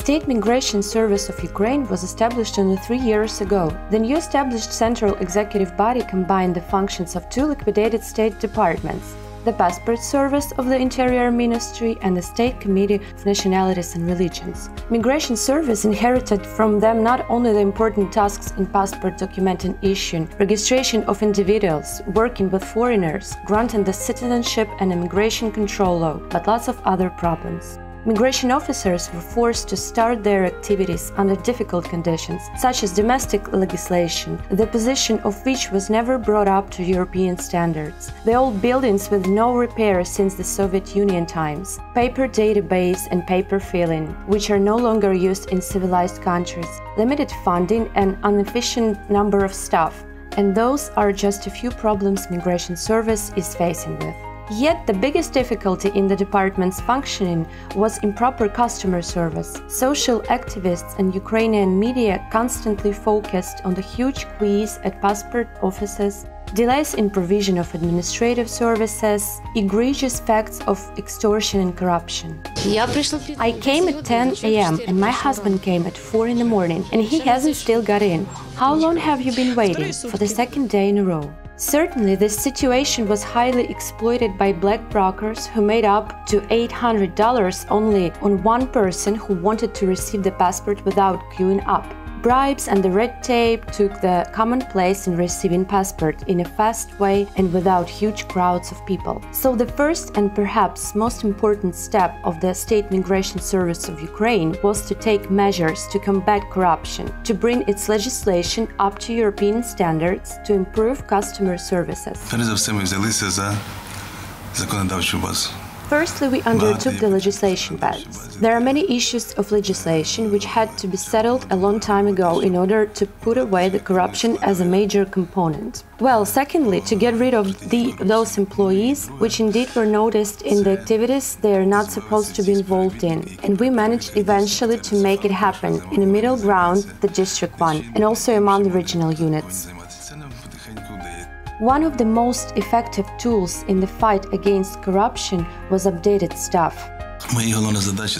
State Migration Service of Ukraine was established only 3 years ago. The new established central executive body combined the functions of two liquidated state departments: the Passport Service of the Interior Ministry and the State Committee of Nationalities and Religions. Migration Service inherited from them not only the important tasks in passport documenting issuing, registration of individuals, working with foreigners, granting the citizenship and immigration control law, but lots of other problems. Migration officers were forced to start their activities under difficult conditions, such as domestic legislation, the position of which was never brought up to European standards, the old buildings with no repair since the Soviet Union times, paper database and paper filling, which are no longer used in civilized countries, limited funding and inefficient number of staff. And those are just a few problems Migration Service is facing with. Yet the biggest difficulty in the department's functioning was improper customer service. Social activists and Ukrainian media constantly focused on the huge queues at passport offices, delays in provision of administrative services, egregious facts of extortion and corruption. I came at 10 a.m. and my husband came at 4 in the morning and he hasn't still got in. How long have you been waiting? For the second day in a row. Certainly, this situation was highly exploited by black brokers who made up to $800 only on one person who wanted to receive the passport without queuing up. Bribes and the red tape took the common place in receiving passport in a fast way and without huge crowds of people. So the first and perhaps most important step of the State Migration Service of Ukraine was to take measures to combat corruption, to bring its legislation up to European standards, to improve customer services. Firstly, we undertook the legislation base. There are many issues of legislation which had to be settled a long time ago in order to put away the corruption as a major component. Well, secondly, to get rid of those employees which indeed were noticed in the activities they are not supposed to be involved in. And we managed eventually to make it happen in a middle ground, the District 1, and also among the regional units. One of the most effective tools in the fight against corruption was updated staff.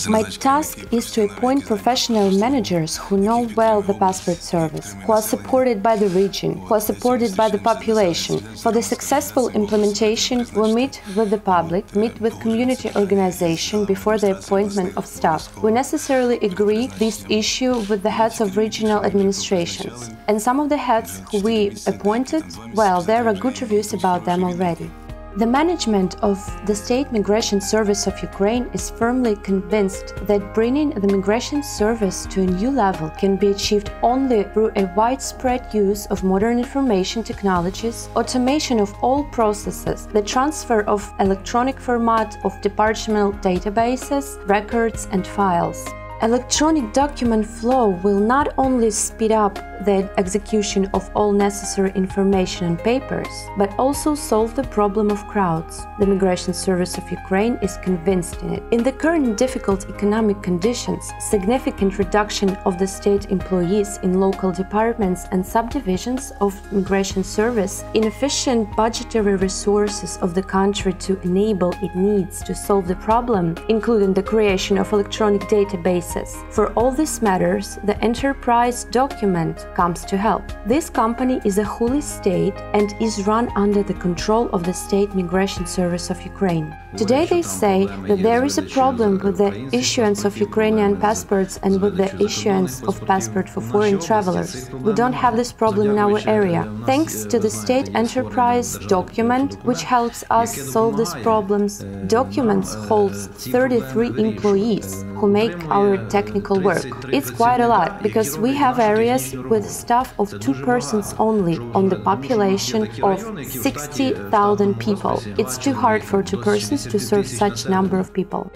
My task is to appoint professional managers who know well the passport service, who are supported by the region, who are supported by the population. For the successful implementation, we'll meet with the public, meet with community organization before the appointment of staff. We necessarily agree this issue with the heads of regional administrations. And some of the heads who we appointed, well, there are good reviews about them already. The management of the State Migration Service of Ukraine is firmly convinced that bringing the migration service to a new level can be achieved only through a widespread use of modern information technologies, automation of all processes, the transfer of electronic format of departmental databases, records and files. Electronic document flow will not only speed up the execution of all necessary information on papers, but also solve the problem of crowds. The Migration Service of Ukraine is convinced in it. In the current difficult economic conditions, significant reduction of the state employees in local departments and subdivisions of Migration Service, inefficient budgetary resources of the country to enable its needs to solve the problem, including the creation of electronic databases. For all these matters, the enterprise document comes to help. This company is a wholly state and is run under the control of the State Migration Service of Ukraine. Today they say that there is a problem with the issuance of Ukrainian passports and with the issuance of passport for foreign travelers. We don't have this problem in our area. Thanks to the state enterprise document, which helps us solve these problems, documents holds 33 employees who make our technical work. It's quite a lot, because we have areas with staff of 2 persons only on the population of 60,000 people. It's too hard for 2 persons to serve such number of people.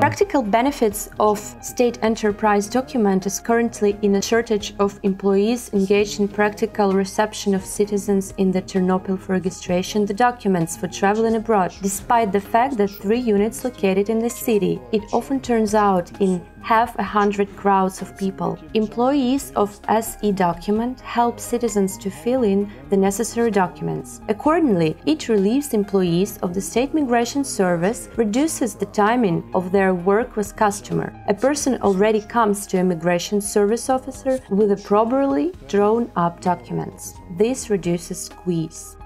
Practical benefits of state enterprise document is currently in a shortage of employees engaged in practical reception of citizens in the Ternopil for registration the documents for traveling abroad, despite the fact that 3 units located in the city. it often turns out in 50 crowds of people. Employees of SE Document help citizens to fill in the necessary documents. Accordingly, it relieves employees of the State Migration Service, reduces the timing of their work with customer. A person already comes to a migration service officer with a properly drawn-up documents. This reduces squeeze.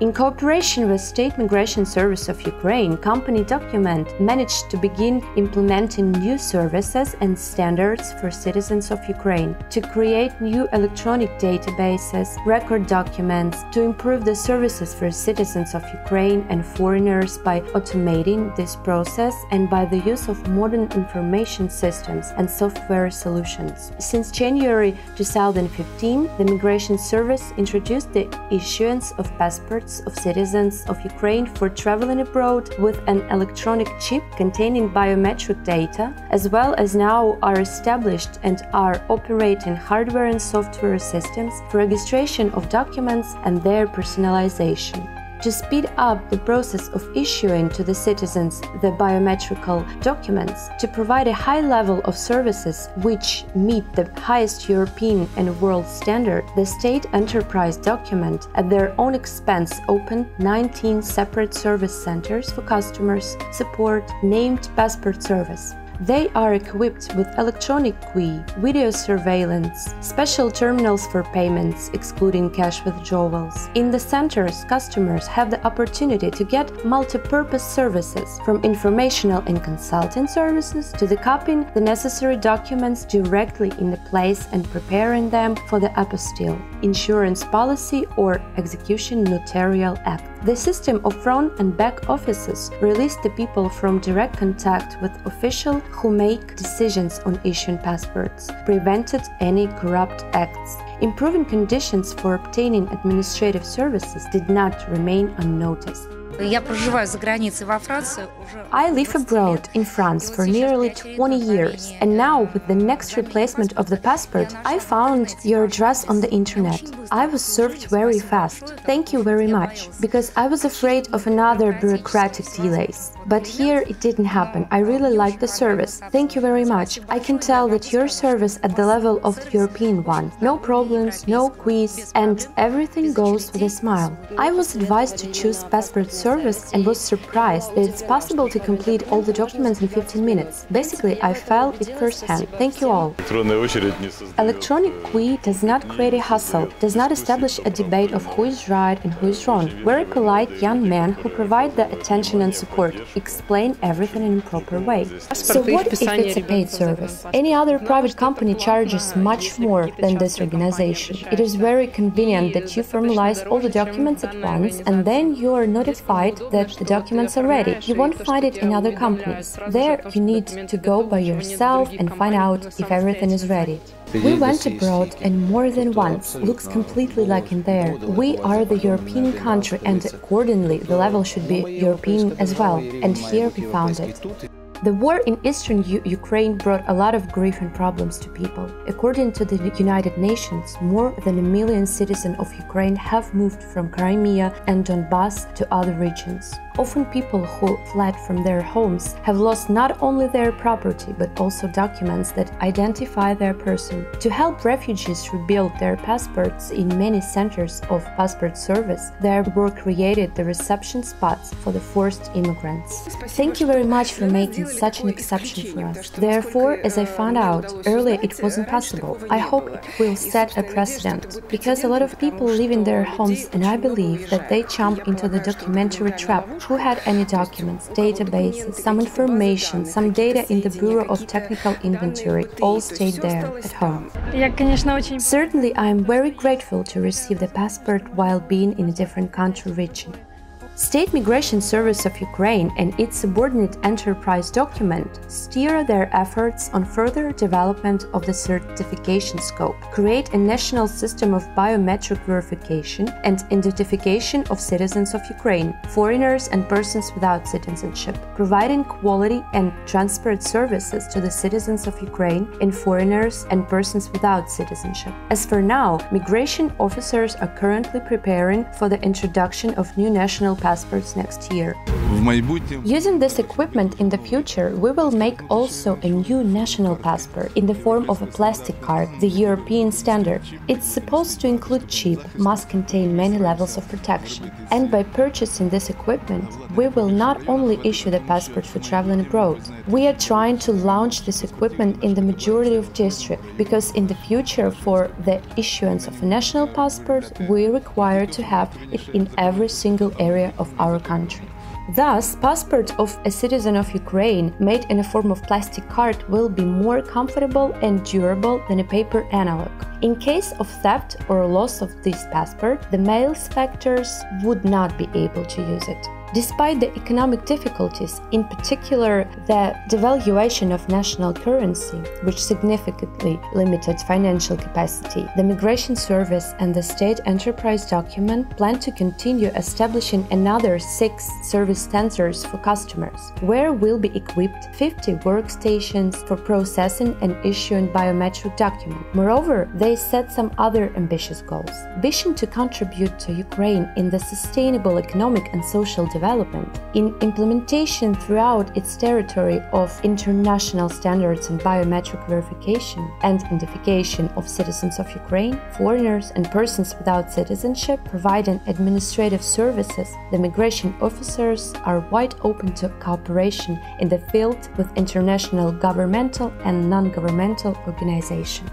In cooperation with State Migration Service of Ukraine, company Document managed to begin implementing new services and standards for citizens of Ukraine, to create new electronic databases, record documents, to improve the services for citizens of Ukraine and foreigners by automating this process and by the use of modern information systems and software solutions. Since January 2015, the Migration Service introduced the issuance of passports of citizens of Ukraine for traveling abroad with an electronic chip containing biometric data, as well as now are established and are operating hardware and software systems for registration of documents and their personalization. To speed up the process of issuing to the citizens the biometrical documents, to provide a high level of services which meet the highest European and world standard, the State Enterprise Document at their own expense opened 19 separate service centers for customers support named Passport Service. They are equipped with electronic key, video surveillance, special terminals for payments, excluding cash withdrawals. In the centers, customers have the opportunity to get multi-purpose services, from informational and consulting services to the copying the necessary documents directly in the place and preparing them for the apostille, insurance policy or execution notarial act. The system of front and back offices released the people from direct contact with officials who make decisions on issuing passports, prevented any corrupt acts. Improving conditions for obtaining administrative services did not remain unnoticed. I live abroad in France for nearly 20 years, and now with the next replacement of the passport, I found your address on the internet. I was served very fast. Thank you very much, because I was afraid of another bureaucratic delays. But here it didn't happen. I really like the service. Thank you very much. I can tell that your service at the level of the European one. No problems, no quiz, and everything goes with a smile. I was advised to choose passport service and was surprised that it's possible to complete all the documents in 15 minutes. Basically, I felt it firsthand. Thank you all. Electronic key does not create a hustle, does not establish a debate of who is right and who is wrong. Very polite young men who provide the attention and support, explain everything in a proper way. So what if it's a paid service? Any other private company charges much more than this organization. It is very convenient that you formalize all the documents at once and then you are notified that the documents are ready. You won't find it in other companies. There you need to go by yourself and find out if everything is ready. We went abroad and more than once looks completely like in there. We are the European country and accordingly the level should be European as well. And here we found it. The war in eastern Ukraine brought a lot of grief and problems to people. According to the United Nations, more than 1 million citizens of Ukraine have moved from Crimea and Donbass to other regions. Often people who fled from their homes have lost not only their property but also documents that identify their person. To help refugees rebuild their passports in many centers of passport service, there were created the reception spots for the forced immigrants. Thank you very much for making such an exception for us. Therefore, as I found out, earlier it wasn't possible. I hope it will set a precedent, because a lot of people live in their homes and I believe that they jump into the documentary trap. Who had any documents, databases, some information, some data in the Bureau of Technical Inventory, all stayed there, at home. Certainly, I am very grateful to receive the passport while being in a different country region. State Migration Service of Ukraine and its subordinate Enterprise Document steer their efforts on further development of the certification scope, create a national system of biometric verification and identification of citizens of Ukraine, foreigners and persons without citizenship, providing quality and transparent services to the citizens of Ukraine and foreigners and persons without citizenship. As for now, migration officers are currently preparing for the introduction of new national passports passports next year. Using this equipment in the future, we will make also a new national passport in the form of a plastic card, the European standard. It's supposed to include chip, must contain many levels of protection. And by purchasing this equipment, we will not only issue the passport for traveling abroad. We are trying to launch this equipment in the majority of districts, because in the future, for the issuance of a national passport, we require to have it in every single area of our country. Thus, passport of a citizen of Ukraine made in a form of plastic card will be more comfortable and durable than a paper analog. In case of theft or loss of this passport, the mail inspectors would not be able to use it. Despite the economic difficulties, in particular the devaluation of national currency, which significantly limited financial capacity, the Migration Service and the State Enterprise Document plan to continue establishing another 6 service centers for customers, where will be equipped 50 workstations for processing and issuing biometric documents. Moreover, they set some other ambitious goals, wishing to contribute to Ukraine in the sustainable economic and social development, in implementation throughout its territory of international standards in biometric verification and identification of citizens of Ukraine, foreigners and persons without citizenship, providing administrative services. The migration officers are wide open to cooperation in the field with international governmental and non-governmental organizations.